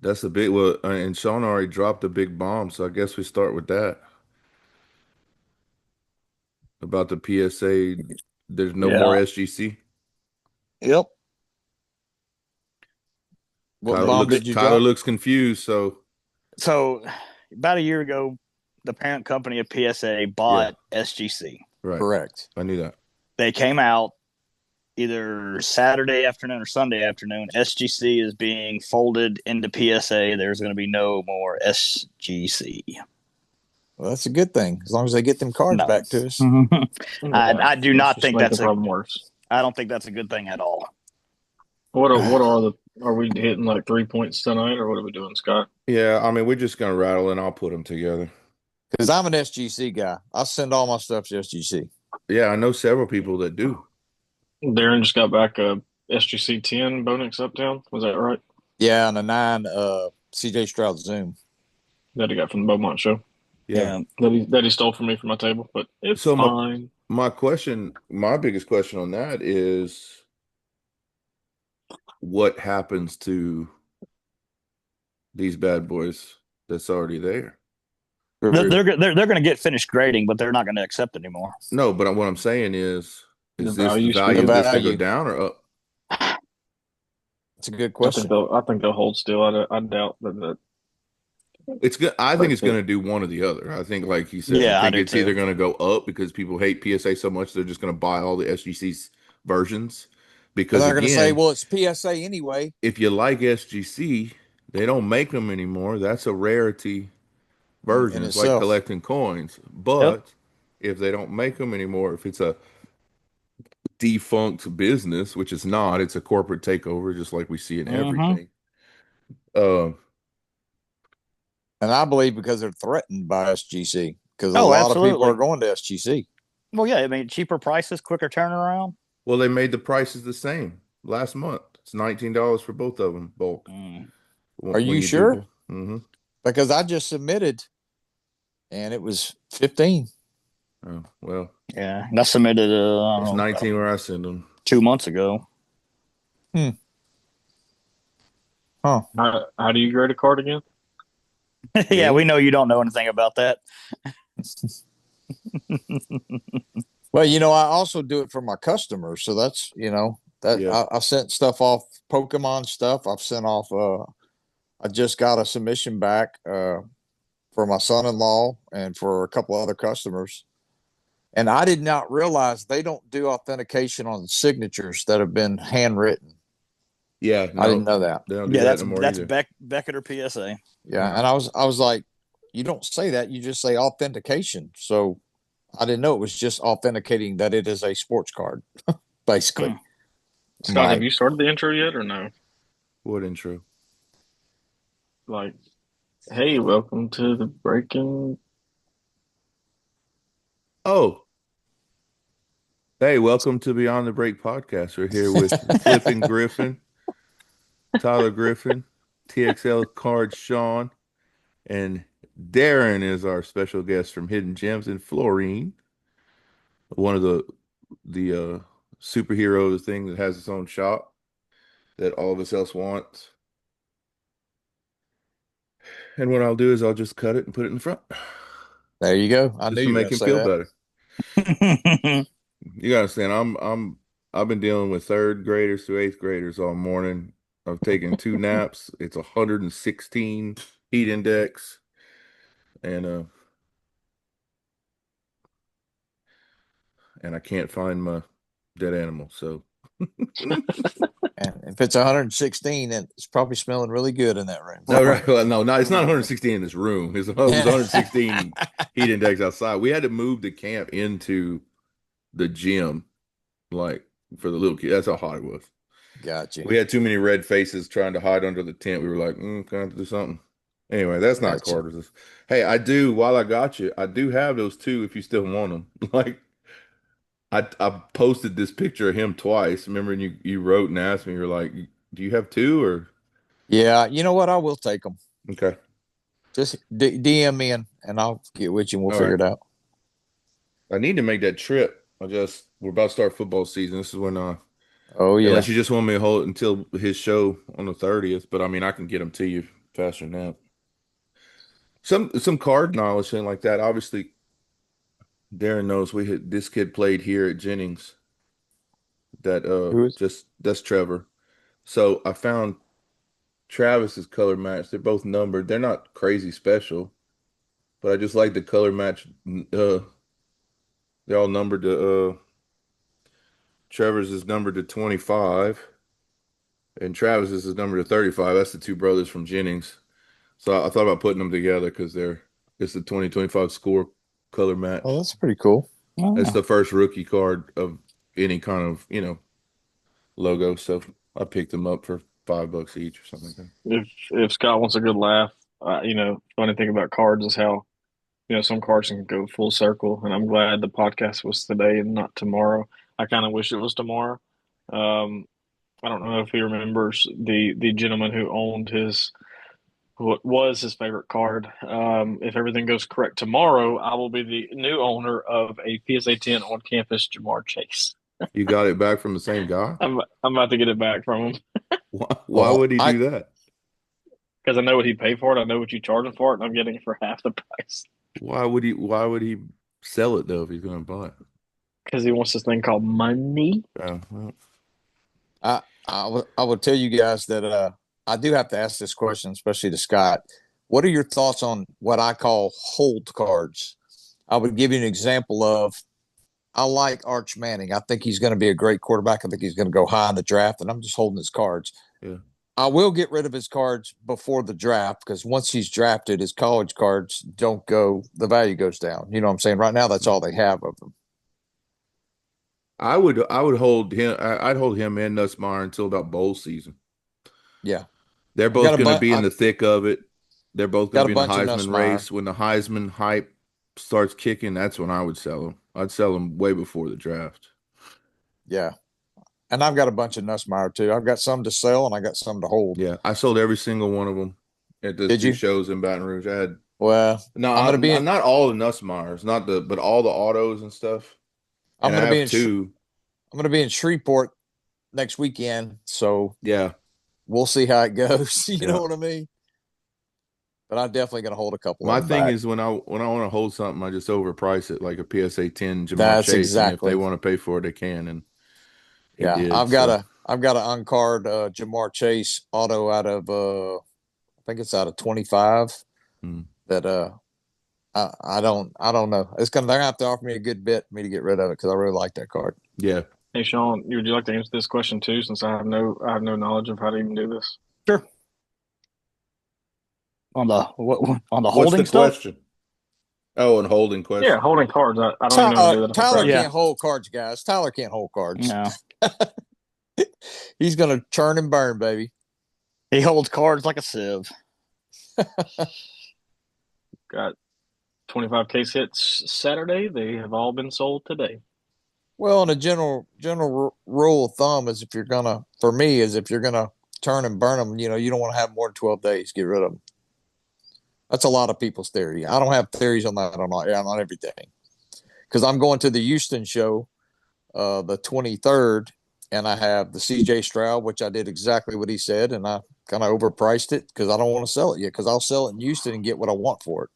That's a big well, and Sean already dropped a big bomb, so I guess we start with that about the PSA. There's no more Yeah. SGC. Yep. What bomb did you Tyler drop? looks confused. So So, about a year ago, the parent company of PSA yeah, bought SGC. right. Correct. I knew that. They came out either Saturday afternoon or Sunday afternoon. SGC is being folded into PSA. There's going to be no more SGC. Well, that's a good thing as long as they get them cards No. back to us. I, Yeah, I do let's not just think make the that's a. problem worse. I don't think that's a good thing at all. Are we hitting like 3 points tonight, or what are we doing, Scott? Yeah, I mean we're just gonna rattle and I'll put them together. Because I'm an SGC guy. I send all my stuff to SGC. Yeah, I know several people that do. Darren just got back a SGC 10 Bonix Uptown. Was that right? Yeah, and a 9 CJ Stroud Zoom. That he got from the Beaumont show. Yeah. Yeah. That he stole from me from my table, but it's So fine. my biggest question on that is what happens to these bad boys that's already there? They're going to get finished grading, but they're not going to accept anymore. No, but what I'm saying The is this the value value The of still. this gonna go value. down or up? That's a good question. I think they'll hold still. I doubt that. It's good. I think But it's going to do one or the other. I think, like you said, I Yeah, I think do it's either too. going to go up because people hate PSA so much they're just going to buy all the SGC's versions. But Because they're going to say, again, well, it's PSA anyway. if you like SGC, they don't make them anymore. That's a rarity In version. It's like itself. collecting coins. Yep. But if they don't make them anymore, if it's a defunct business, which it's not, it's a corporate takeover, just like we see in Mm-hmm. everything. Uh, And I believe because they're threatened by SGC, because a Oh, lot of people are absolutely. going to SGC. Well, yeah. I mean, cheaper prices, quicker turnaround. well, they made the prices the same last month. It's $19 for both of them bulk Mm. Are when you you do sure? both. Mm-hmm. Because I just submitted and it was 15. Oh, well, Yeah, that submitted. I don't it's know, about 19 where I send them. 2 months ago. Hmm. Huh. how do you grade a card again? Yeah, we Me? know you don't know anything about that. Well, I also do it for my customers. So that's, that Yeah. I sent stuff off Pokemon stuff. I've sent off, I just got a submission back for my son in law and for a couple other customers. And I did not realize they don't do authentication on signatures that have been handwritten. Yeah, I didn't no, know that. they don't do Yeah, that that's no more that's either. Beckett or PSA. Yeah. And I was like, you don't say that. You just say authentication. So I didn't know it was just authenticating that it is a sports card, basically. Hmm. I'm Scott, have like, you started the intro yet, or no? What intro? Like, hey, welcome to the breaking. Oh, hey, welcome to Beyond the Break podcast. We're here with Flipping Griffin, Tyler Griffin, TXL Card Sean, and Darren is our special guest from Hidden Gems, and Florine, one of the superhero thing that has its own shop that all of us else want. And what I'll do is I'll just cut it and put it in the front, there you go. I knew just to you were make going to him say feel that. better. You gotta understand, I've been dealing with third graders to eighth graders all morning. I've taken two naps. It's 116 heat index, and I can't find my dead animal. So And if it's 116, it's probably smelling really good in that room. no, right, well, no, it's not 116 in this room. It was Yeah. 116 heat index outside. We had to move the camp into the gym, like for the little kid. That's how hot it was. Got you. We had too many red faces trying to hide under the tent. We were like, gonna have to do something. Anyway, that's not Got you. Carter's. Hey, while I got you, I do have those two if you still want them. Like, I posted this picture of him twice. Remember, and you wrote and asked me, you're like, do you have two or? Yeah. You know what? I will take them. Okay. Just DM me and I'll get with you and we'll All figure right. it out. I need to make that trip. We're about to start football season. This is when, Oh, unless yeah. you just want me to hold it until his show on the 30th, but I mean, I can get them to you faster than that. Some card knowledge thing like that. Obviously, Darren knows this kid played here at Jennings. That Who is? that's Trevor. So I found Travis's color match. They're both numbered. They're not crazy special, but I just like the color match. They're all numbered to Trevor's is numbered to 25 and Travis's is numbered to 35. That's the two brothers from Jennings. So I thought about putting them together because it's the 2025 score color match. Oh, that's pretty cool. It's the first rookie card of any kind of, logo. So I picked them up for $5 each or something like that. If Scott wants a good laugh, funny thing about cards is how some cards can go full circle, and I'm glad the podcast was today and not tomorrow. I kind of wish it was tomorrow. I don't know if he remembers the gentleman who owned what was his favorite card. If everything goes correct tomorrow, I will be the new owner of a PSA 10 on campus Jamar Chase. You got it back from the same guy? I'm about to get it back from him. Why would he do that? Because I know what he paid for it. I know what you charge him for it, and I'm getting it for half the price. Why would he sell it though if he's going to buy it? Because he wants this thing called money. Oh, well. I would tell you guys that I do have to ask this question, especially to Scott. What are your thoughts on what I call hold cards? I would give you an example of, I like Arch Manning. I think he's going to be a great quarterback. I think he's going to go high in the draft, and I'm just holding his cards. Yeah. I will get rid of his cards before the draft because once he's drafted, his college cards don't go, the value goes down. You know what I'm saying? Right now, that's all they have of them. I would hold him. I'd hold him and Nussmeier until about bowl season. Yeah. They're both going to be in the thick of it. They're both going to be in the Heisman Nussmeier race. When the Heisman hype starts kicking, that's when I would sell them. I'd sell them way before the draft. Yeah. And I've got a bunch of Nussmeier too. I've got some to sell and I got some to hold. Yeah, I sold every single one of them at the two shows in Baton Rouge. I had not all the Nussmeiers, but all the autos and stuff. I'm going to be in Shreveport next weekend, so yeah, we'll see how it goes. You know what I mean? But I'm definitely going to hold a couple. My thing is when I want to hold something, I just overprice it, like a PSA 10 Jamar That's Chase. exactly. And if they want to pay for it, they can. And I've got an on-card Jamar Chase auto out of I think it's out of 25. That I don't know. They're gonna have to offer me a good bit for me to get rid of it because I really like that card. Yeah. Hey Sean, would you like to answer this question too, since I have no knowledge of how to even do this? Sure. On the What's holding the stuff? question? Oh, and holding question. Yeah, holding cards. I don't even know how to do that. Tyler can't hold cards, guys. Tyler can't hold cards. No. He's gonna churn and burn, baby. He holds cards like a sieve. Got 25 case hits Saturday. They have all been sold today. Well, and a general rule of thumb is if you're gonna turn and burn them, you don't want to have more than 12 days. Get rid of them. That's a lot of people's theory. I don't have theories on that on everything, because I'm going to the Houston show, the 23rd, and I have the CJ Stroud, which I did exactly what he said, and I kind of overpriced it because I don't want to sell it yet, because I'll sell it in Houston and get what I want for it.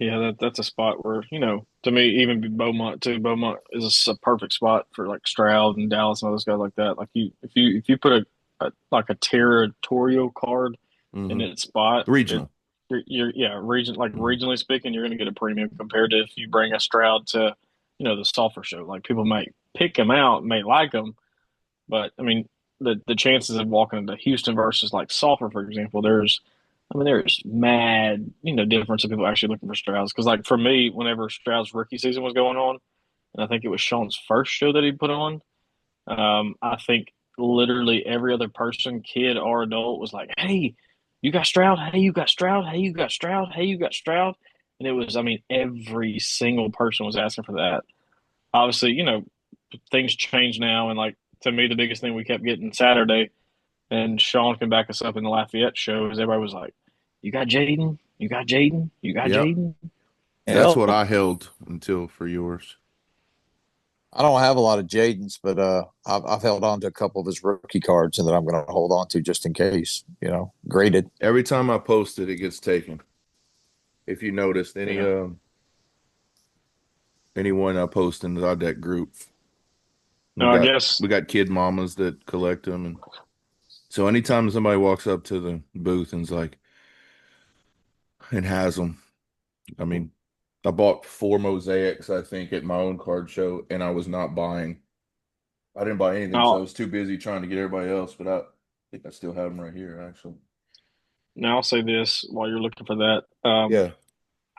Yeah, that's a spot where, to me, even Beaumont too. Beaumont is a perfect spot for like Stroud and Dallas and those guys like that. Like if you put a territorial card in its spot, regional, regionally speaking, you're going to get a premium compared to if you bring a Stroud to, the Sulphur show. Like people might pick him out, may like him, but I mean the chances of walking into Houston versus like Sulphur, for example, there's mad, difference of people actually looking for Strouds. Because, like, for me, whenever Stroud's rookie season was going on, and I think it was Sean's first show that he put on, I think literally every other person, kid or adult, was like, hey, you got Stroud? Hey, you got Stroud? Hey, you got Stroud? Hey, you got Stroud? And it was, every single person was asking for that. Obviously, things change now. And, like, to me, the biggest thing we kept getting Saturday, and Sean can back us up in the Lafayette show, is everybody was like, you got Jaden? You got Jaden? You got Jaden? That's what I held until for yours. I don't have a lot of Jaden's, but I've held on to a couple of his rookie cards, and that I'm going to hold on to just in case. Graded. Every time I post it, it gets taken. If you noticed anyone I post in the deck group, I guess we got kid mamas that collect them, and so anytime somebody walks up to the booth and is like, and has them, I mean, I bought 4 mosaics, I think, at my own card show, and I was not buying. I didn't buy anything, so I was too busy trying to get everybody else. But I think I still have them right here, actually. now I'll say this while you're looking for that. Yeah,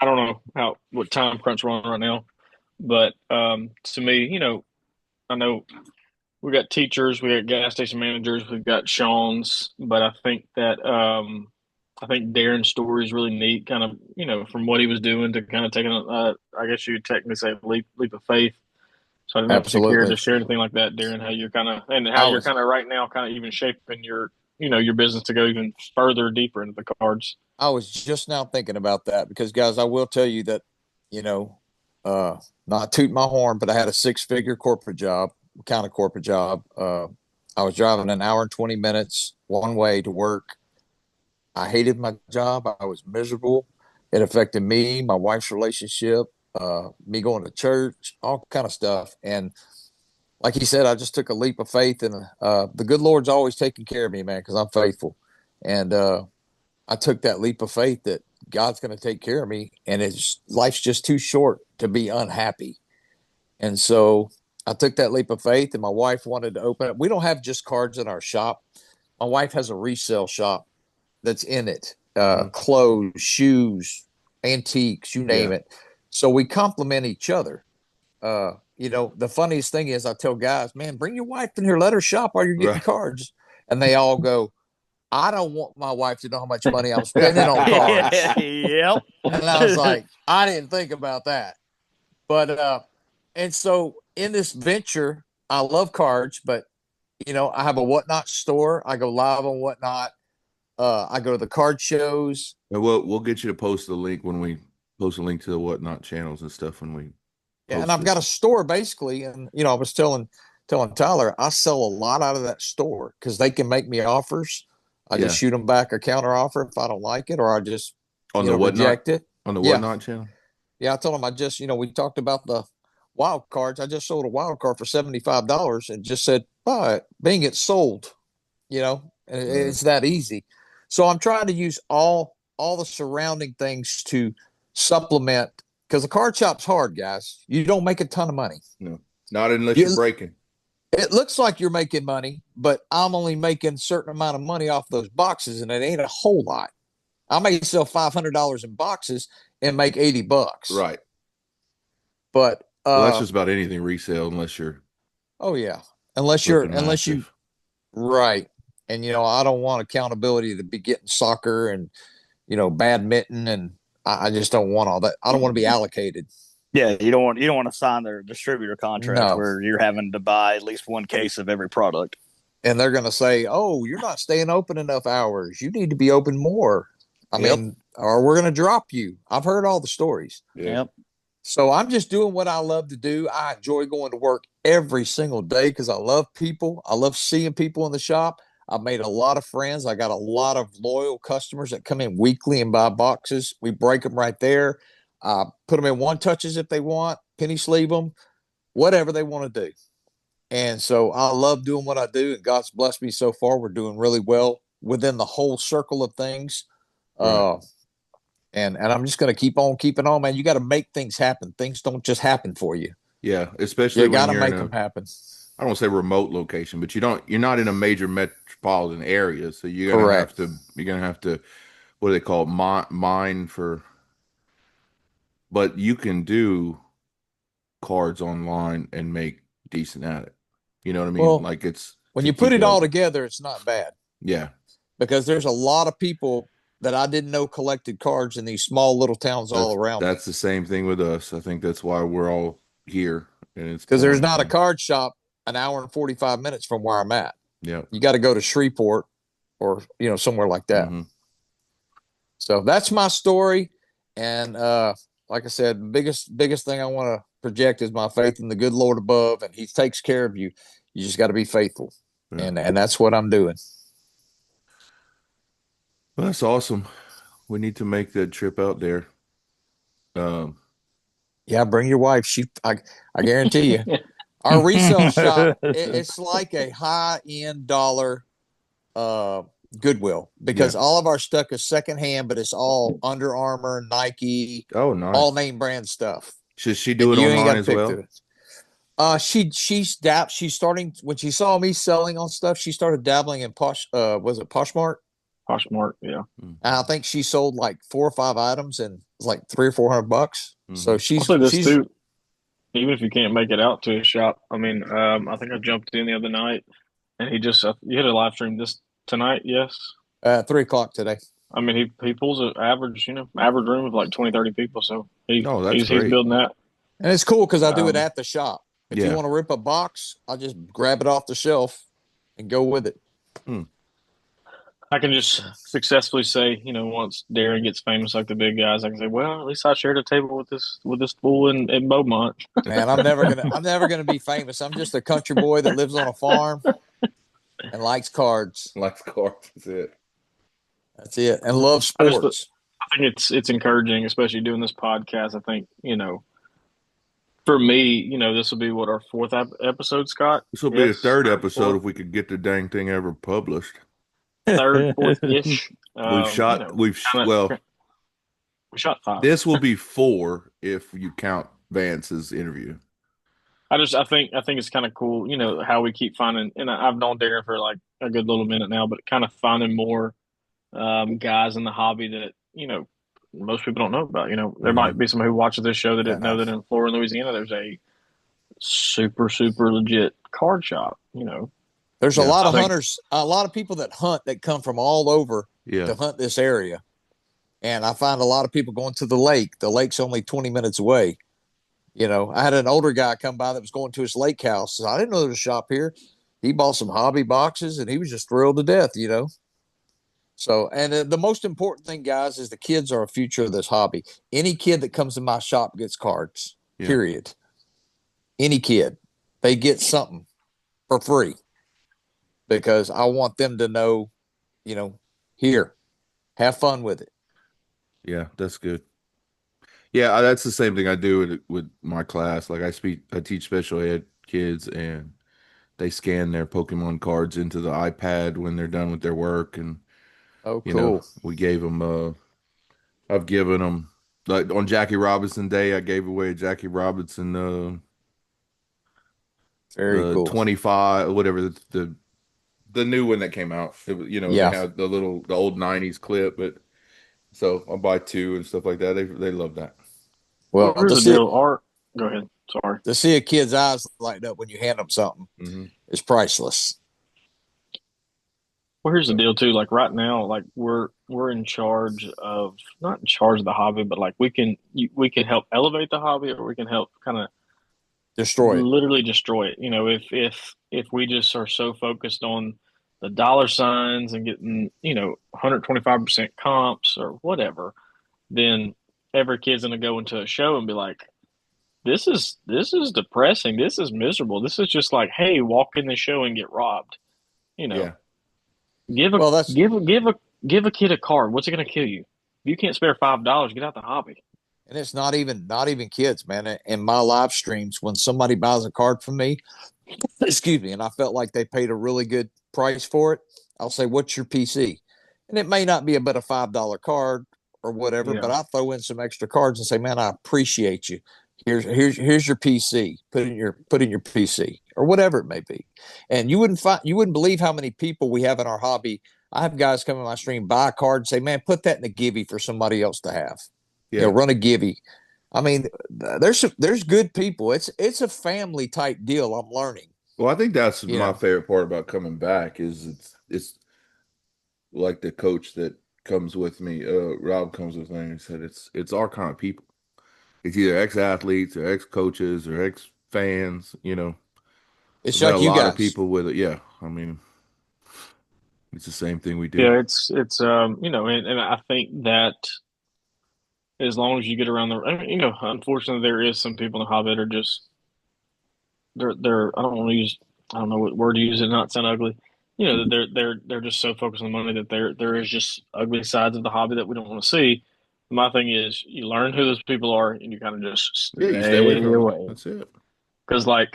I don't know what time crunch we're on right now, but to me, I know we got teachers, we got gas station managers, we've got Sean's, but I think that I think Darrin's story is really neat, kind of, from what he was doing to kind of taking I guess you would technically say leap of faith. So I didn't know if you care Absolutely. to share anything like that, Darrin, how you're kind of right now kind of even shaping your business to go even further deeper into the cards. I was just now thinking about that because, guys, I will tell you that, not toot my horn, but I had a 6-figure corporate job, kind of corporate job. I was driving an hour and 20 minutes one way to work. I hated my job. I was miserable. It affected me, my wife's relationship, me going to church, all kind of stuff. And like he said, I just took a leap of faith, and the good Lord's always taking care of me, man, because I'm faithful. And I took that leap of faith that God's going to take care of me, and life's just too short to be unhappy. And so I took that leap of faith, and my wife wanted to open it. We don't have just cards in our shop. My wife has a resale shop that's in it, clothes, shoes, antiques, you name it. So we complement each other. The funniest thing is I tell guys, man, bring your wife in here, let her shop while you're getting cards. And they all go, I don't want my wife to know how much money I'm spending on cards. Yep. And I was like, I didn't think about that. But and so in this venture, I love cards, but I have a Whatnot store. I go live on Whatnot. I go to the card shows. and we'll get you to post the link when we post a link to the Whatnot channels and stuff when we. And I've got a store basically, and I was telling Tyler, I sell a lot out of that store because they can make me offers. I just shoot them back a counter offer if I don't like it, or I just reject it on the Whatnot channel. Yeah, I told them we talked about the wild cards. I just sold a wild card for $75 and just said, buy it, bing, it's sold. And it's that easy. So I'm trying to use all the surrounding things to supplement, because the card shop's hard, guys. You don't make a ton of money. No, not unless you're breaking. It looks like you're making money, but I'm only making a certain amount of money off those boxes, and it ain't a whole lot. I may sell $500 in boxes and make $80. Right. But that's just about anything resale, unless you're. Oh yeah, unless you. Right. And I don't want accountability to be getting soccer and badminton, and I just don't want all that. I don't want to be allocated. Yeah, you don't want to sign their distributor contract where you're having to buy at least one case of every product. And they're going to say, "Oh, you're not staying open enough hours. You need to be open more." I mean, or we're going to drop you. I've heard all the stories. Yep. So I'm just doing what I love to do. I enjoy going to work every single day because I love people. I love seeing people in the shop. I've made a lot of friends. I got a lot of loyal customers that come in weekly and buy boxes. We break them right there. Put them in one touches if they want, penny sleeve them, whatever they want to do. And so I love doing what I do, and God's blessed me so far. We're doing really well within the whole circle of things. Right. And I'm just going to keep on keeping on, man. You got to make things happen. Things don't just happen for you. Yeah, especially you got to make them happen. I don't want to say remote location, but you're not in a major metropolitan area, so you're gonna have to what do they call it, mine for. But you can do cards online and make decent at it. You know what I mean? Well, like when you put it all together, it's not bad. Yeah, because there's a lot of people that I didn't know collected cards in these small little towns all around. That's the same thing with us. I think that's why we're all here, and it's because there's not a card shop an hour and 45 minutes from where I'm at. Yeah, you got to go to Shreveport or somewhere like that. Mm-hmm. So that's my story, and like I said, biggest thing I want to project is my faith in the good Lord above, and He takes care of you. You just got to be faithful, and that's what I'm doing. Well, that's awesome. We need to make that trip out there. Yeah, bring your wife. I guarantee you. Our resale shop, it's like a high-end dollar Goodwill, because all of our stuff is secondhand, but it's all Under Armour, Nike, Oh, nice. all name brand stuff. Should she do it online as well? She's starting, when she saw me selling on stuff, she started dabbling in was it Poshmark? Poshmark, yeah. And I think she sold like 4 or 5 items, and it's like $300 or $400. So I'll say this too. Even if you can't make it out to a shop, I mean, I think I jumped in the other night, and you had a live stream tonight, yes? 3:00 today. I mean, he pulls an average room of like 20, 30 people. So he's great. building that. And it's cool because I do it at the shop. If Yeah. you want to rip a box, I'll just grab it off the shelf and go with it. I can just successfully say, once Darrin gets famous like the big guys, I can say, well, at least I shared a table with this fool in Beaumont. Man, I'm never gonna be famous. I'm just a country boy that lives on a farm and likes cards. Likes cards. That's it. And loves sports. I think it's encouraging, especially doing this podcast. I think, for me, this will be our 4th episode, Scott. This will be the 3rd episode if we could get the dang thing ever published. 3rd, 4th-ish. We shot 5. This will be 4 if you count Vance's interview. I think it's kind of cool, how we keep finding, and I've known Darrin for like a good little minute now, but kind of finding more guys in the hobby that, most people don't know about. There might be somebody who watches this show that didn't know that in Florida, Louisiana, there's a super, super legit card shop, There's a lot of hunters, a lot of people that hunt that come from all over to hunt this area. And I find a lot of people going to the lake. The lake's only 20 minutes away. I had an older guy come by that was going to his lake house. I didn't know there was a shop here. He bought some hobby boxes and he was just thrilled to death, So, and the most important thing, guys, is the kids are a future of this hobby. Any kid that comes to my shop gets cards, period. Any kid. They get something for free. Because I want them to know, here, have fun with it. Yeah, that's good. Yeah, that's the same thing I do with my class. Like I teach special ed kids, and they scan their Pokemon cards into the iPad when they're done with their work. And cool. We gave them. I've given them, like on Jackie Robinson Day, I gave away a Jackie Robinson. Very cool. 25, whatever the new one that came out. It, they had the old 90s clip, but so I'll buy 2 and stuff like that. They love that. Well, here's the deal. Go ahead. Sorry. To see a kid's eyes light up when you hand them something is priceless. Well, here's the deal too. Like right now, like we're in charge of, not in charge of the hobby, but like we can help elevate the hobby, or we can help kind of literally destroy it. If we just are so focused on the dollar signs and getting 125% comps or whatever, then every kid's gonna go into a show and be like, this is depressing, this is miserable, this is just like, hey, walk in the show and get robbed. Give a kid a card. What's it gonna kill you? If you can't spare $5, get out the hobby. And it's not even kids, man. In my live streams, when somebody buys a card from me, excuse me, and I felt like they paid a really good price for it, I'll say, what's your PC? And it may not be but a $5 card or whatever, but I throw in some extra cards and say, man, I appreciate you. Here's your PC. Put in your PC or whatever it may be. And you wouldn't believe how many people we have in our hobby. I have guys come in my stream, buy a card, and say, man, put that in a givey for somebody else to have. Run a givey. I mean, there's good people. It's a family type deal. I'm learning. Well, I think that's my favorite part about coming back is it's like the coach that comes with me. Rob comes with me and said it's our kind of people. It's either ex-athletes or ex-coaches or ex-fans. It's like you a lot guys. of people with it. Yeah, I mean, it's the same thing we do. Yeah, it's and I think that as long as you get around I mean, unfortunately, there is some people in the hobby that are just they're I don't want to use I don't know what word to use and not sound ugly. They're just so focused on the money that there is just ugly sides of the hobby that we don't want to see. My thing is, you learn who those people are, and you kind of just Yeah, you stay away stay from them. away. That's it. Because, I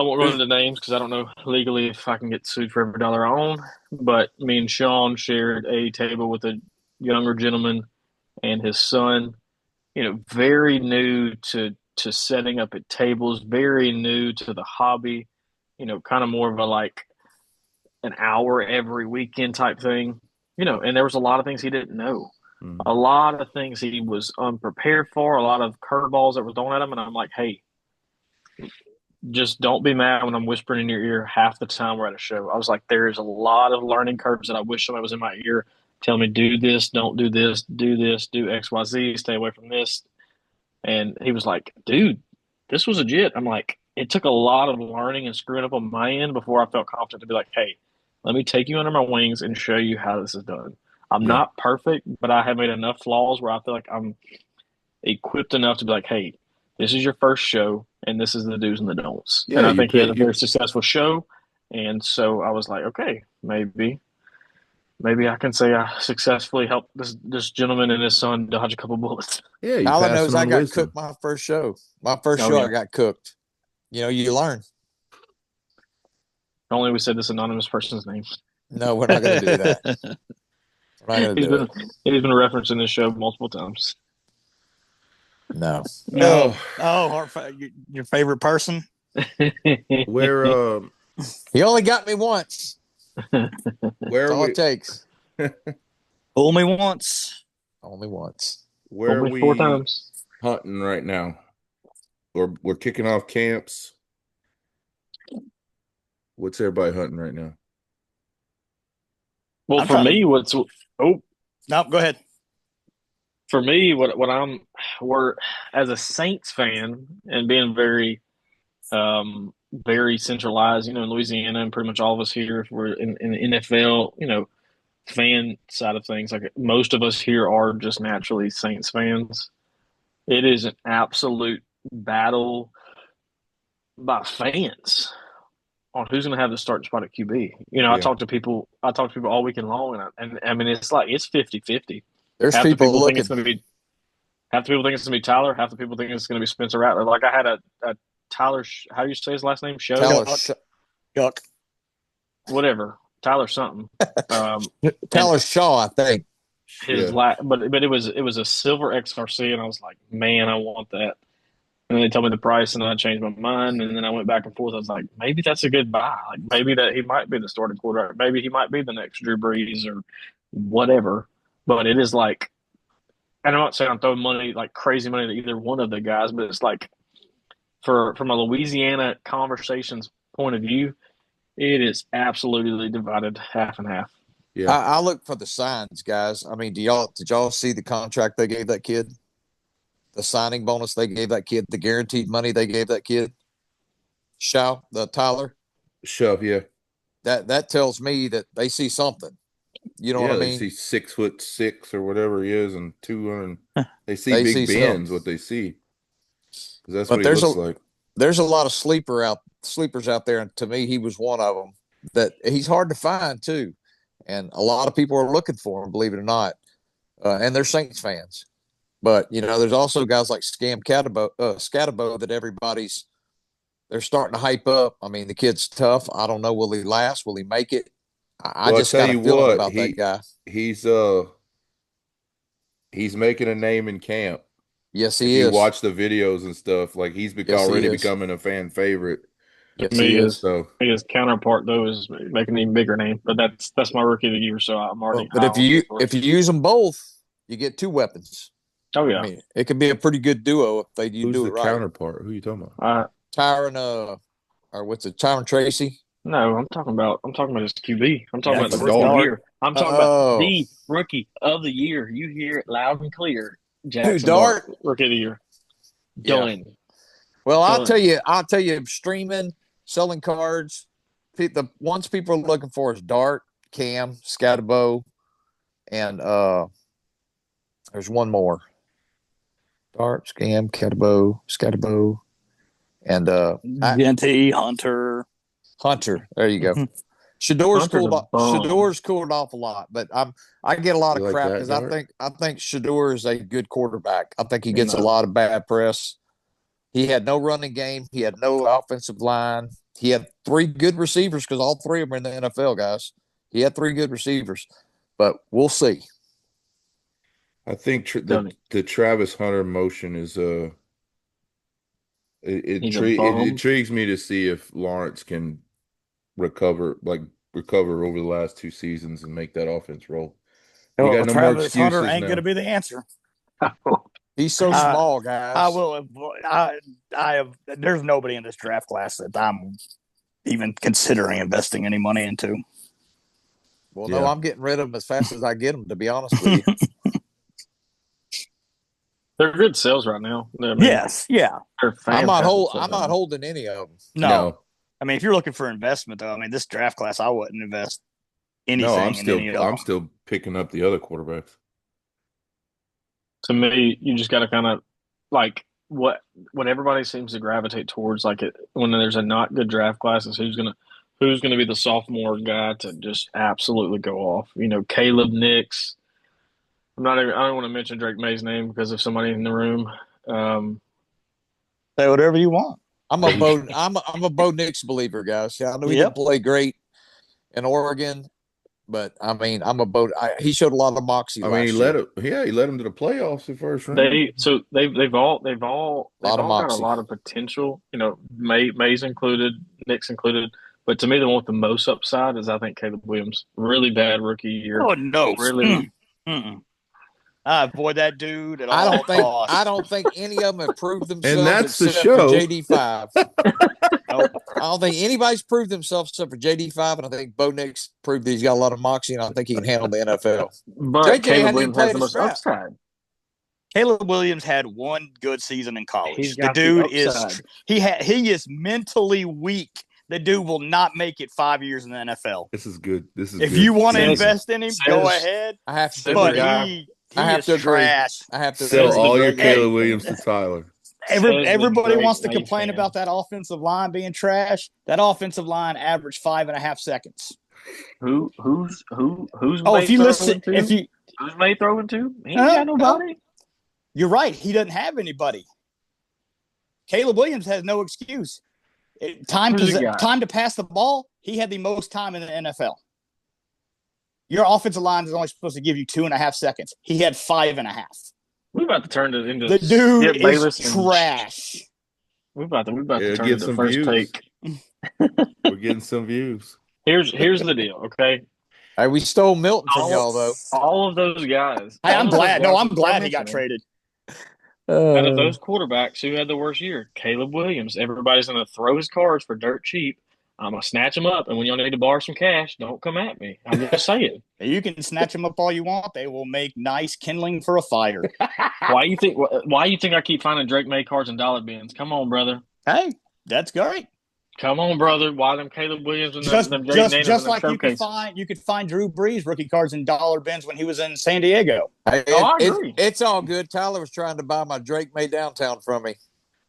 won't go into names because I don't know legally if I can get sued for every dollar I own. But me and Sean shared a table with a younger gentleman and his son. Very new to setting up at tables, very new to the hobby. Kind of more of a like an hour every weekend type thing. And there was a lot of things he didn't know. A lot of things he was unprepared for, a lot of curveballs that were thrown at him. And I'm like, hey, just don't be mad when I'm whispering in your ear half the time we're at a show. I was like, there's a lot of learning curves that I wish somebody was in my ear telling me, do this, don't do this, do X, Y, Z, stay away from this. And he was like, dude, this was legit. I'm like, it took a lot of learning and screwing up on my end before I felt confident to be like, hey, let me take you under my wings and show you how this is done. I'm not perfect, but I have made enough flaws where I feel like I'm equipped enough to be like, hey, this is your first show, and this is the do's and the don'ts. Yeah, and I think he had a very successful show. And so I was like, okay, maybe I can say I successfully helped this gentleman and his son dodge a couple bullets. Yeah, you All I pass know is on I got wisdom. cooked my first show. My first Oh, show, yeah. I got cooked. You learn. Only we said this anonymous person's name. No, we're not going to do that. We're not going to do it. He's been referenced in this show multiple times. No. Your favorite person? Where He only got me once. where That's all we it takes. Fool me once. Only once. where Only we 4 times. hunting right now? We're kicking off camps. What's everybody hunting right now? Well, I'm for trying me, No, go ahead. for me, we're as a Saints fan and being very, very centralized, in Louisiana, and pretty much all of us here, if we're in the NFL, fan side of things, like most of us here are just naturally Saints fans. It is an absolute battle by fans on who's going to have the starting spot at QB. I talk to people all weekend long, and I mean, it's like it's 50-50. There's Half the people people think looking. it's going to be half the people think it's going to be Tyler. Half the people think it's going to be Spencer Rattler. Like I had a Tyler. How do you say his last name? Yuck. Whatever. Tyler something. Tyler Shaw, I think. But it was a silver XRC, and I was like, man, I want that. And then they told me the price, and then I changed my mind. And then I went back and forth. I was like, maybe that's a good buy. Like maybe that he might be the starting quarterback. Maybe he might be the next Drew Brees or whatever. But it is like, and I'm not saying I'm throwing money, like crazy money, to either one of the guys, but it's like, from a Louisiana conversations point of view, it is absolutely divided half and half. Yeah. I look for the signs, guys. I mean, did y'all see the contract they gave that kid? The signing bonus they gave that kid, the guaranteed money they gave that kid? Tyler? Shove, yeah. That tells me that they see something. You know what I mean? They see 6'6" or whatever he is, and 200. They see They Big see Ben's something. what they see. Because that's But what he looks like. There's a lot of sleepers out there, and to me, he was one of them. That he's hard to find too, and a lot of people are looking for him, believe it or not. And they're Saints fans. But there's also guys like Scatabo that they're starting to hype up. I mean, the kid's tough. I don't know, will he last? Will he make it? I just got a feeling about that guy. He's making a name in camp. Yes, if he is. you watch the videos and stuff, like he's already becoming a fan favorite. Yes, he is. So his counterpart though is making an even bigger name. But that's my rookie of the year, so I'm already. But if you use them both, you get 2 weapons. Oh yeah, I mean, it could be a pretty good duo if you do it right. Who's the counterpart? Who are you talking about? Tyron, Tyron Tracy? No, I'm talking about his QB. I'm talking about the the rookie of the dog. year. I'm talking about the rookie of the year. You hear it loud and clear. Jackson Dart, rookie of the year. Done. Yeah. Well, I'll tell you, streaming, selling cards, the ones people are looking for is Dart, Cam, Scatabo, and There's one more. Dart, Scam, Scatterbo, and Gente, Hunter. Hunter. There you go. Shador's Hunter's cooled a off. bum. Shador's cooled off a lot, but I get a lot You of like crap that, because Dart? I think Shador is a good quarterback. I think he gets a No. lot of bad press. He had no running game. He had no offensive line. He had 3 good receivers because all 3 of them are in the NFL, guys. He had 3 good receivers, but we'll see. I think the Travis Hunter motion is He's a bum. it intrigues me to see if Lawrence can recover over the last 2 seasons and make that offense roll. You got no more Travis excuses Hunter ain't now. going to be the answer. He's so small, guys. I will. I have. There's nobody in this draft class that I'm even considering investing any money into. Well, Yeah. no, I'm getting rid of them as fast as I get them, to be honest with you. They're good sales right now. I mean, Yes, yeah. they're I'm not fantastic sales. holding any of them. No. I mean, if you're looking for investment, though, I mean, this draft class, I wouldn't invest anything. I'm still picking up the other quarterbacks. To me, you just got to kind of like what everybody seems to gravitate towards. Like when there's a not good draft class, is who's gonna be the sophomore guy to just absolutely go off. You know, Caleb Nix. I don't want to mention Drake May's name because of somebody in the room. Say whatever you want. I'm a Bo Nix believer, guys. Yeah, I know he didn't play great in Oregon, but I mean, he showed a lot of moxie. I mean, he last let year. him to the playoffs the first round. They've all got a moxie. lot of potential. You know, May's included, Nick's included. But to me, the one with the most upside is I think Caleb Williams. Really bad rookie year. Oh no, Really. I avoid that dude at all costs. I don't think any of them have proved themselves. And that's the except show. For JD5. Nope. I don't think anybody's proved themselves except for JD5, and I think Bo Nix proved that he's got a lot of moxie, and I think he can handle the NFL. But JJ Caleb hadn't Williams even has the played most a snap. upside. Caleb Williams had one good season in college. He's The got the dude is upside. he is mentally weak. The dude will not make it 5 years in the NFL. This is good. If you want to invest in him, go ahead. I have to But agree. he I have is to agree. trash. I have to Sell agree. all your Hey. Caleb Williams to Tyler. Everybody wants to Great complain fan. about that offensive line being trash. That offensive line averaged 5.5 seconds. Who's Oh, May if you listen, throwing to? Who's May throwing to? He ain't got nobody. You're right. He doesn't have anybody. Caleb Williams has no excuse. Time to pass the ball, he had the most time in the NFL. Your offensive line is only supposed to give you 2.5 seconds. He had 5.5. We're about to turn it into The dude Skip is Bayless trash. We're about to turn get into some first views. take. We're getting some views. Here's the deal, okay? Hey, we stole Milton from y'all, though. All of those guys. Hey, I'm glad. No, I'm I'm glad he got traded. Out of those quarterbacks, who had the worst year? Caleb Williams. Everybody's going to throw his cards for dirt cheap. I'm going to snatch them up, and when y'all need to borrow some cash, don't come at me. I'm just saying. You can snatch them up all you want. They will make nice kindling for a fire. Why you think I keep finding Drake May cards and dollar bins? Come on, brother. Hey, that's great. Come on, brother. Why them Caleb Williams and them just like you could find Drew Brees rookie cards in dollar bins when he was in San Diego. Hey, I agree. It's all good. Tyler was trying to buy my Drake May downtown from me.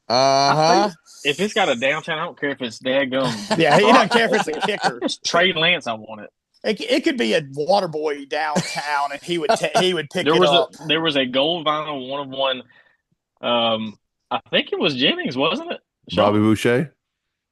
If it's got a downtown, I don't care if it's daggum. Yeah, he doesn't care if it's a kicker. Trey Lance, I want it. It could be a water boy downtown, and he would pick it up. There was a gold vinyl 1-of-1. I think it was Jennings, wasn't it? Bobby Boucher.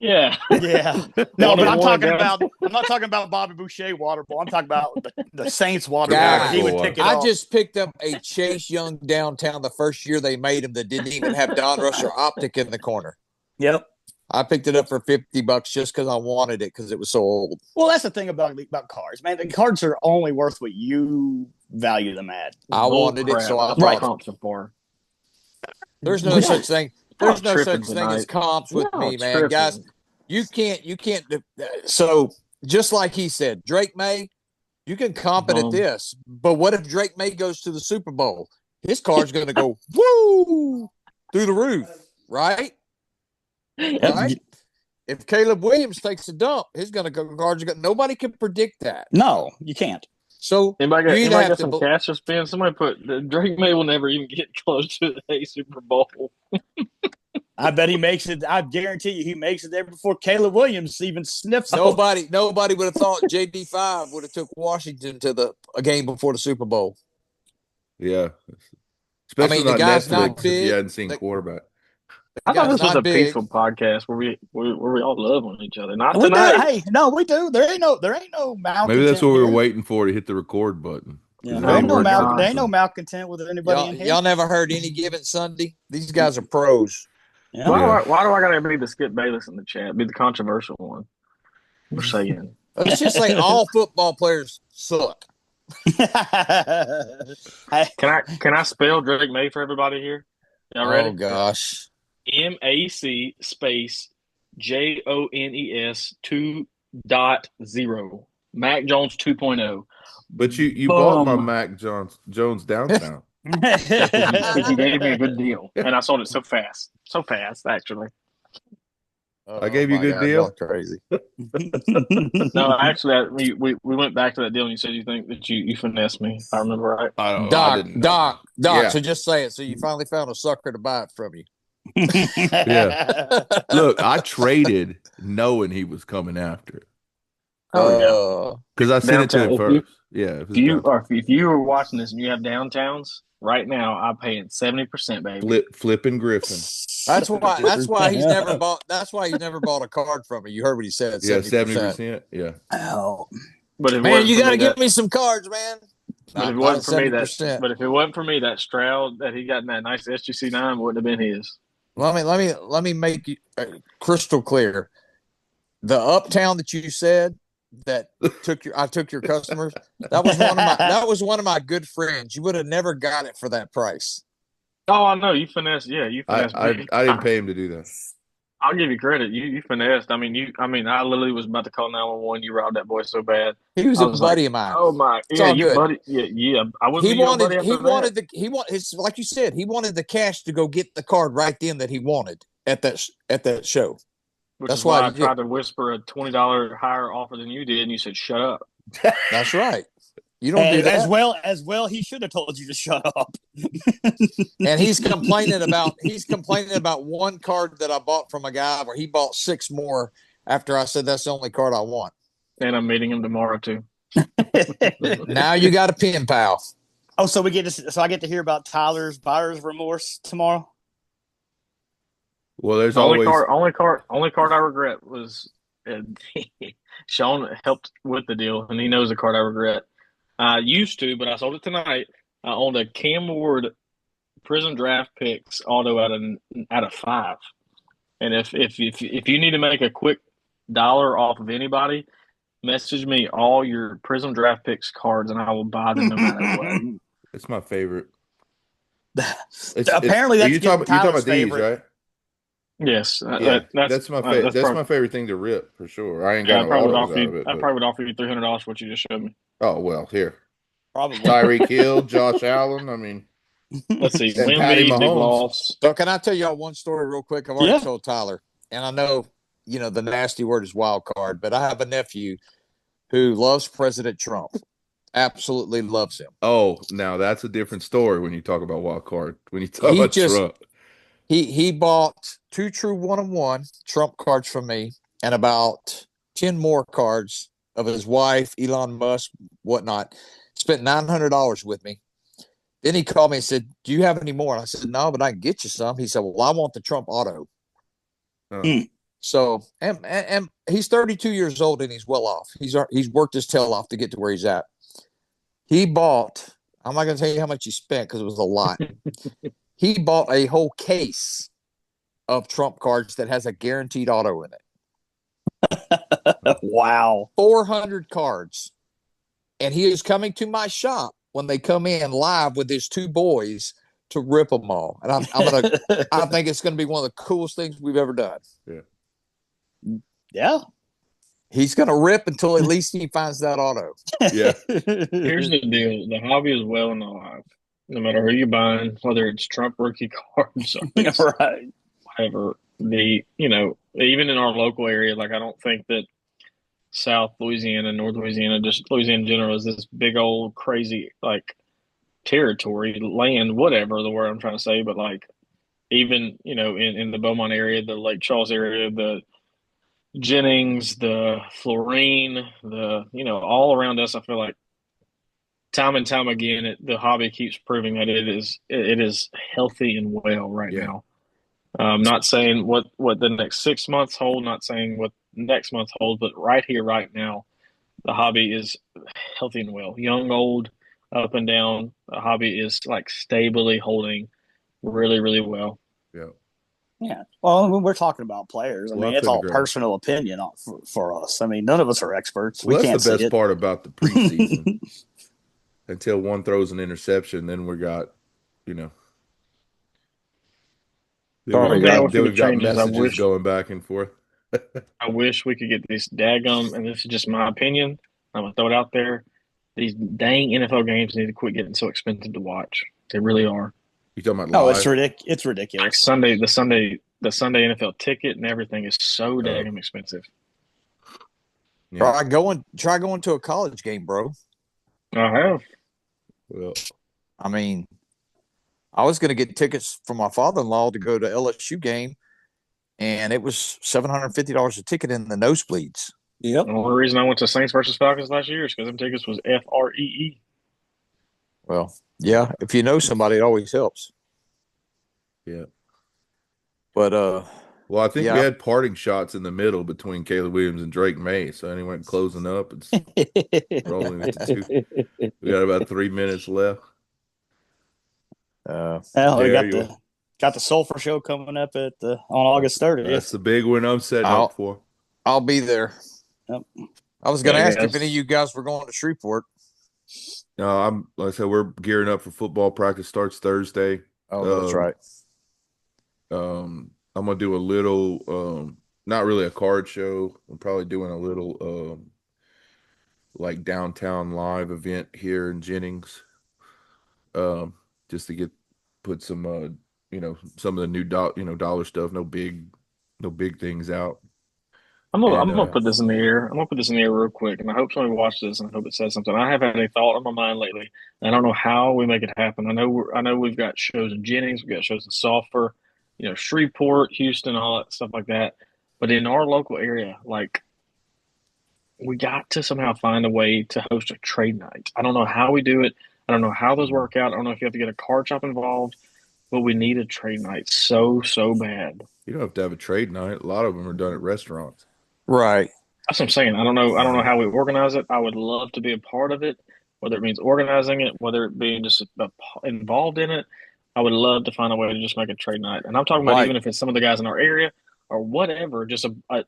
Yeah. Yeah. No, but I'm not talking about Bobby Boucher water boy. I'm talking about the Saints water boy. He would pick it up. I just picked up a Chase Young downtown the first year they made him that didn't even have Don Rush or Optic in the corner. Yep. I picked it up for $50 just because I wanted it because it was so old. Well, that's the thing about cards, man. The cards are only worth what you value them at. I wanted it, so I Right. bought it. For. There's no such thing. There's no tripping such thing as comps with me, man. Tripping. Guys, you can't. So just like he said, Drake May, you can comp it at this. But what if Drake May goes to the Super Bowl? His card's going to go woo through the roof, right? Right? If Caleb Williams takes a dump, his cards are going. Nobody can predict that. No, you can't. So Anybody got some cash to spend? Somebody put Drake May will never even get close to a Super Bowl. I bet he makes it. I guarantee you, he makes it there before Caleb Williams even sniffs. Nobody would have thought JD5 would have took Washington to a game before the Super Bowl. Yeah, especially the guy's Netflix not big. If you hadn't seen quarterback. I thought this was a peaceful podcast where we all love on each other. Not tonight. Hey, no, we do. There ain't no malcontent. Maybe that's what we were waiting for, to hit the record button. Yeah, there ain't no malcontent with anybody in here. Y'all never heard Any Given Sunday? These guys are pros. Yeah. Why do I gotta be the Skip Bayless in the chat? Be the controversial one. We're saying. Let's just say all football players suck. Can I spell Drake May for everybody here? Y'all ready? Oh gosh. MAC space JONES 2.0. Mac Jones 2.0. But you bought my Mac Jones downtown. Because you gave me a good deal, and I sold it so fast actually. I gave you a good deal. Crazy. No, actually, we went back to that deal, and you said you think that you finessed me. If I remember right. Doc. Yeah. So just say it. So you finally found a sucker to buy it from you. Yeah. Look, I traded knowing he was coming after it. Oh yeah. Because I sent it to him first. If you were watching this and you have downtowns right now, I'm paying 70%, baby. Flipping Griffin. That's why he's never bought. That's why he's never bought a card from me. You heard what he said. 70%. Yeah. Oh, but man, you got to give me some cards, man. But if it wasn't for me, that Stroud that he got in that nice SGC 9 wouldn't have been his. Let me make you crystal clear. The Uptown that you said that I took your customers. That was one of my good friends. You would have never got it for that price. Oh, I know you finessed. Yeah, you finessed. I didn't pay him to do that. I'll give you credit. You finessed. I literally was about to call 911. You robbed that boy so bad. He was a buddy of mine. Oh my, buddy. Yeah. I wouldn't. It's like you said. He wanted the cash to go get the card right then that he wanted at that show. That's why I tried to whisper a $20 higher offer than you did, and you said, "Shut up." That's right. You don't do that. As well. He should have told you to shut up. And he's complaining about one card that I bought from a guy where he bought 6 more after I said that's the only card I want. And I'm meeting him tomorrow too. Now you got a pen pal. Oh, so I get to hear about Tyler's buyer's remorse tomorrow. Well, there's only card I regret was Sean helped with the deal, and he knows the card I regret. I used to, but I sold it tonight. I owned a Cam Ward Prism Draft Picks auto out of 5. And if you need to make a quick dollar off of anybody, message me all your Prism Draft Picks cards, and I will buy them no matter what. It's my favorite. Apparently, that's you're talking about these, favorite. right? Yes, that's my favorite. That's my favorite thing to rip for sure. I ain't got no autos out of it. I probably would offer you $300 for what you just showed me. Oh well, here. Probably Tyreek Hill, Josh Allen. I mean, let's see. Wemby, big loss. So can I tell y'all one story real quick? I've already told Tyler, and I know the nasty word is wild card, but I have a nephew who loves President Trump. Absolutely loves him. Oh, now that's a different story when you talk about wild card. When you talk about Trump. He bought 2 true 1-on-1 Trump cards from me and about 10 more cards of his wife, Elon Musk, whatnot. Spent $900 with me. Then he called me and said, "Do you have any more?" And I said, "No, but I can get you some." He said, "Well, I want the Trump auto." So, and he's 32 years old and he's well off. He's worked his tail off to get to where he's at. He bought, I'm not going to tell you how much he spent because it was a lot. He bought a whole case of Trump cards that has a guaranteed auto in it. Wow. 400 cards. And he is coming to my shop when they come in live with his 2 boys to rip them all. And I think it's going to be one of the coolest things we've ever done. Yeah. He's going to rip until at least he finds that auto. Yeah. Here's the deal. The hobby is well and alive. No matter who you're buying, whether it's Trump rookie cards or right. whatever, even in our local area, like I don't think that South Louisiana, North Louisiana, just Louisiana in general is this big old crazy like territory, land, whatever the word I'm trying to say, but like even in the Beaumont area, the Lake Charles area, the Jennings, the Florine, the all around us, I feel like time and time again, the hobby keeps proving that it is healthy and well right Yeah. now. Not saying what the next 6 months hold, not saying what next month holds, but right here, right now, the hobby is healthy and well. Young, old, up and down, the hobby is like stably holding really, really well. Yeah. Yeah. Well, when we're talking about players, I Well, mean, I it's couldn't all agree. personal opinion for us. I mean, none of us are experts. Well, We that's can't the see best it. part about the preseason. Until one throws an interception, then we got, you know, then, Sorry, One thing I guys. wish we we've could got change is messages going back and forth. I wish we could get this daggum, and this is just my opinion. I'm gonna throw it out there. These dang NFL games need to quit getting so expensive to watch. They really are. You talking about No, live? it's Like ridiculous. The Sunday NFL ticket and everything is so daggum expensive. Yeah. Try going to a college game, bro. I have. Well, I mean, I was going to get tickets for my father-in-law to go to LSU game, and it was $750 a ticket in the nosebleeds. Yep. The only reason I went to Saints versus Falcons last year is because them tickets was FREE. Well, yeah, if you know somebody, it always helps. yeah. But Well, I think we yeah, had parting shots in the middle between Caleb Williams and Drake May. So anyway, closing up. It's rolling into 2. We got about 3 minutes left. Well, we got the Sulphur Show coming up on August 30th. That's the big one I'm setting up for. I'll be there. Yep. I was going to ask guys. if any of you guys were going to Shreveport. No, like I said, we're gearing up for football. Practice starts Thursday. Oh, that's right. I'm gonna do a little, not really a card show. I'm probably doing a little, like downtown live event here in Jennings, just to put some, some of the new dollar stuff. No big things out. I'm gonna put this in the air. I'm gonna put this in the air real quick, and I hope somebody watches this, and I hope it says something. I have had a thought on my mind lately, and I don't know how we make it happen. I know we've got shows in Jennings, we've got shows in Sulphur, Shreveport, Houston, all that stuff like that. But in our local area, like we got to somehow find a way to host a trade night. I don't know how we do it. I don't know how those work out. I don't know if you have to get a card shop involved, but we need a trade night so bad. You don't have to have a trade night. A lot of them are done at restaurants. Right. That's what I'm saying. I don't know how we organize it. I would love to be a part of it, whether it means organizing it, whether it being just involved in it. I would love to find a way to just make a trade night. And I'm talking about even if it's some of the guys in our area or whatever, just a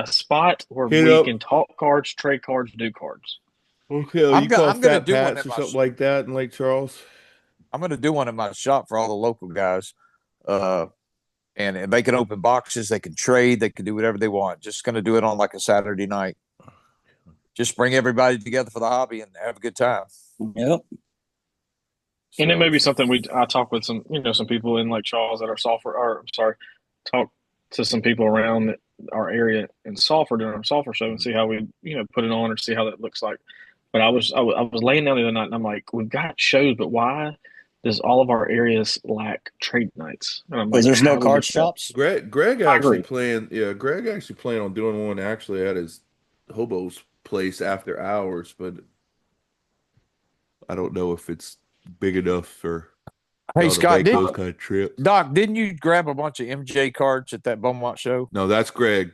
spot where we can talk cards, trade cards, do cards. Okay, I'm going to do one or something like that in Lake Charles. I'm going to do one in my shop for all the local guys. And they can open boxes, they can trade, they can do whatever they want. Just going to do it on like a Saturday night. Just bring everybody together for the hobby and have a good time. Yep. And it may be something I talk with some people in Lake Charles that are talk to some people around our area in Sulphur during our Sulphur show and see how we put it on or see how that looks like. But I was laying down the other night and I'm like, we've got shows, but why does all of our areas lack trade nights? And I'm like, there's no card shops. Greg actually planned on doing one actually at his hobo's place after hours, but I don't know if it's big enough for Scott, make those kind of trips. Doc, didn't you grab a bunch of MJ cards at that Beaumont show? No, that's Greg.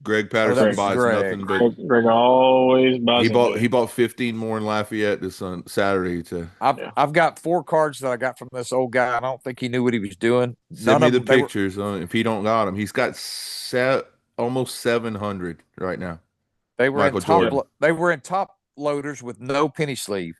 Greg Patterson buys nothing but Greg always buys. He bought 15 more in Lafayette this Saturday. I've got 4 cards that I got from this old guy. I don't think he knew what he was doing. Send me the pictures if he don't got them. He's got almost 700 right now. They were in top loaders with no penny sleeve.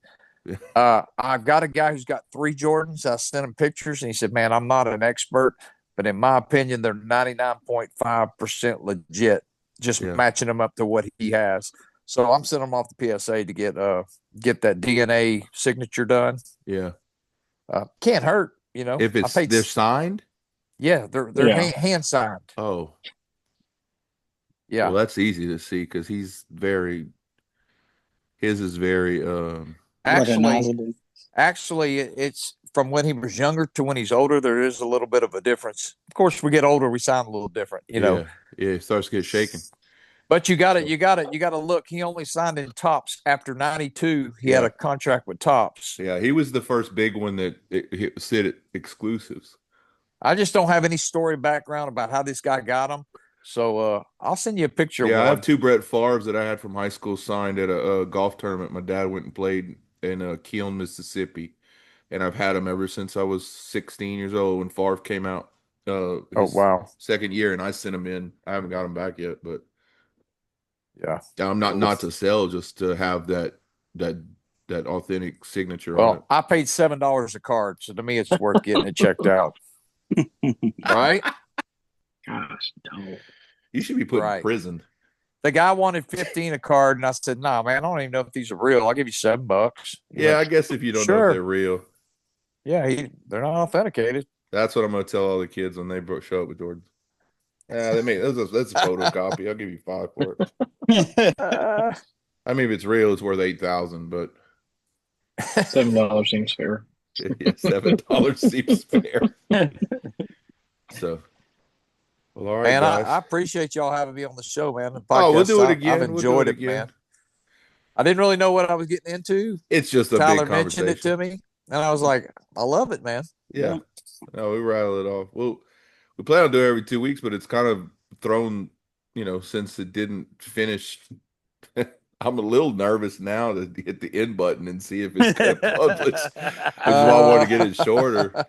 I've got a guy who's got 3 Jordans. I sent him pictures, and he said, "Man, I'm not an expert, but in my opinion, they're 99.5% legit." Just matching them up to what he has. So I'm sending them off the PSA to get that DNA signature done. Yeah, can't hurt, If they're signed. Yeah, they're hand signed. Oh, Yeah. Well, that's easy to see because his is very actually, it's from when he was younger to when he's older. There is a little bit of a difference. Of course, we get older, we sound a little different, you know. Yeah, it starts to get shaken. But you got to look. He only signed in Topps after '92. He had a contract with Topps. Yeah, he was the first big one that hit Sid exclusives. I just don't have any story background about how this guy got them. So I'll send you a picture. Yeah, I have 2 Brett Favres that I had from high school signed at a golf tournament. My dad went and played in Keelan, Mississippi, and I've had them ever since I was 16 years old when Favre came out. Second year, and I sent them in. I haven't got them back yet, but yeah, I'm not to sell, just to have that authentic signature on it. I paid $7 a card, so to me, it's worth getting it checked out. Right? Gosh, no. You should be put in prison. The guy wanted 15 a card, and I said, "Nah, man, I don't even know if these are real. I'll give you $7." Yeah, I guess if you don't know if they're real. Yeah, they're not authenticated. That's what I'm going to tell all the kids when they show up with Jordans. Yeah, that's a photocopy. I'll give you $5 for it. I mean, if it's real, it's worth $8,000, but $7 seems fair. Yeah, $7 seems fair. So, well, all right, man, guys. I appreciate y'all having me on the show, man. The podcast, we'll do it again. I've enjoyed it, man. I didn't really know what I was getting into. It's just Tyler big conversation. mentioned it to me, and I was like, I love it, man. Yeah. No, we rattle it off. Well, we plan on doing it every 2 weeks, but it's kind of thrown, since it didn't finish. I'm a little nervous now to hit the end button and see if it's going to publish. This is why I want to get it shorter,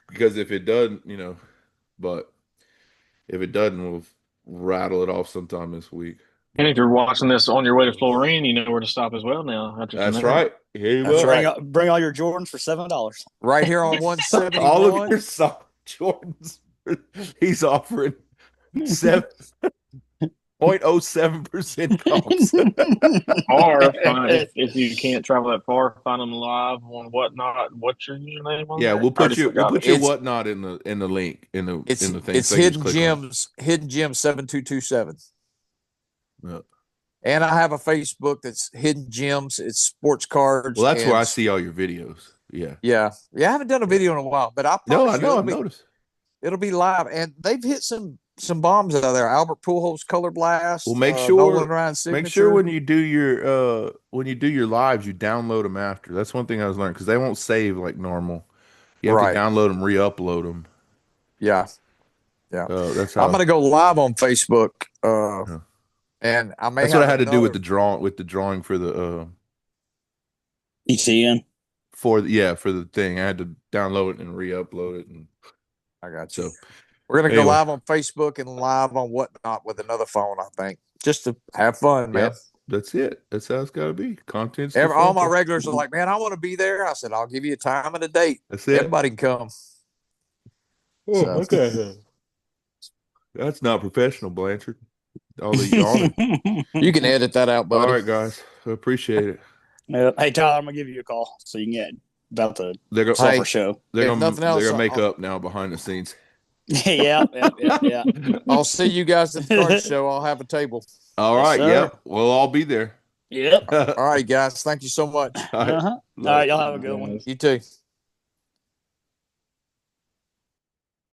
because if it doesn't, but if it doesn't, we'll rattle it off sometime this week. And if you're watching this on your way to Florine, you know where to stop as well now. That's right. Here you go. Right. Bring all your Jordans for $7. Right here on 171. All of your soft Jordans. He's offering 0.07% comps. Or if you can't travel that far, find them live on Whatnot. What's your username on Yeah, that? we'll put your Whatnot in the link in the thing. It's so Hidden Gems 7227. Yeah. And I have a Facebook that's Hidden Gems. It's sports cards. Well, that's where I see all your videos. Yeah. Yeah. I haven't done a video in a while, but I know. I've noticed. It'll be live, and they've hit some bombs out of there. Albert Pujols Color Blast. Well, make sure when you do your lives, you download them after. That's one thing I was learning, because they won't save like normal. You have to download them, re-upload them. Yeah. Yeah. That's how I'm gonna go live on Facebook. And I may. That's what I had to do with the drawing for the ECN. For the thing, I had to download it and re-upload it, and I got you. So we're gonna go live on Facebook and live on Whatnot with another phone, I think, just to have fun, man. Yep, that's it. That's how it's got to be. Content's all my regulars are like, man, I want to be there. I said, I'll give you a time and a date. That's it. Everybody can come. Oh, okay. That's not professional, Blanchard. You can edit that out, buddy. All right, guys. I appreciate it. Hey, Tyler, I'm gonna give you a call so you can get about the sulfur show. They're gonna make up now behind the scenes. Yeah. I'll see you guys at the card show. I'll have a table. All right. Yep. We'll all be there. Yep. All right, guys. Thank you so much. All right. Y'all have a good one. You too.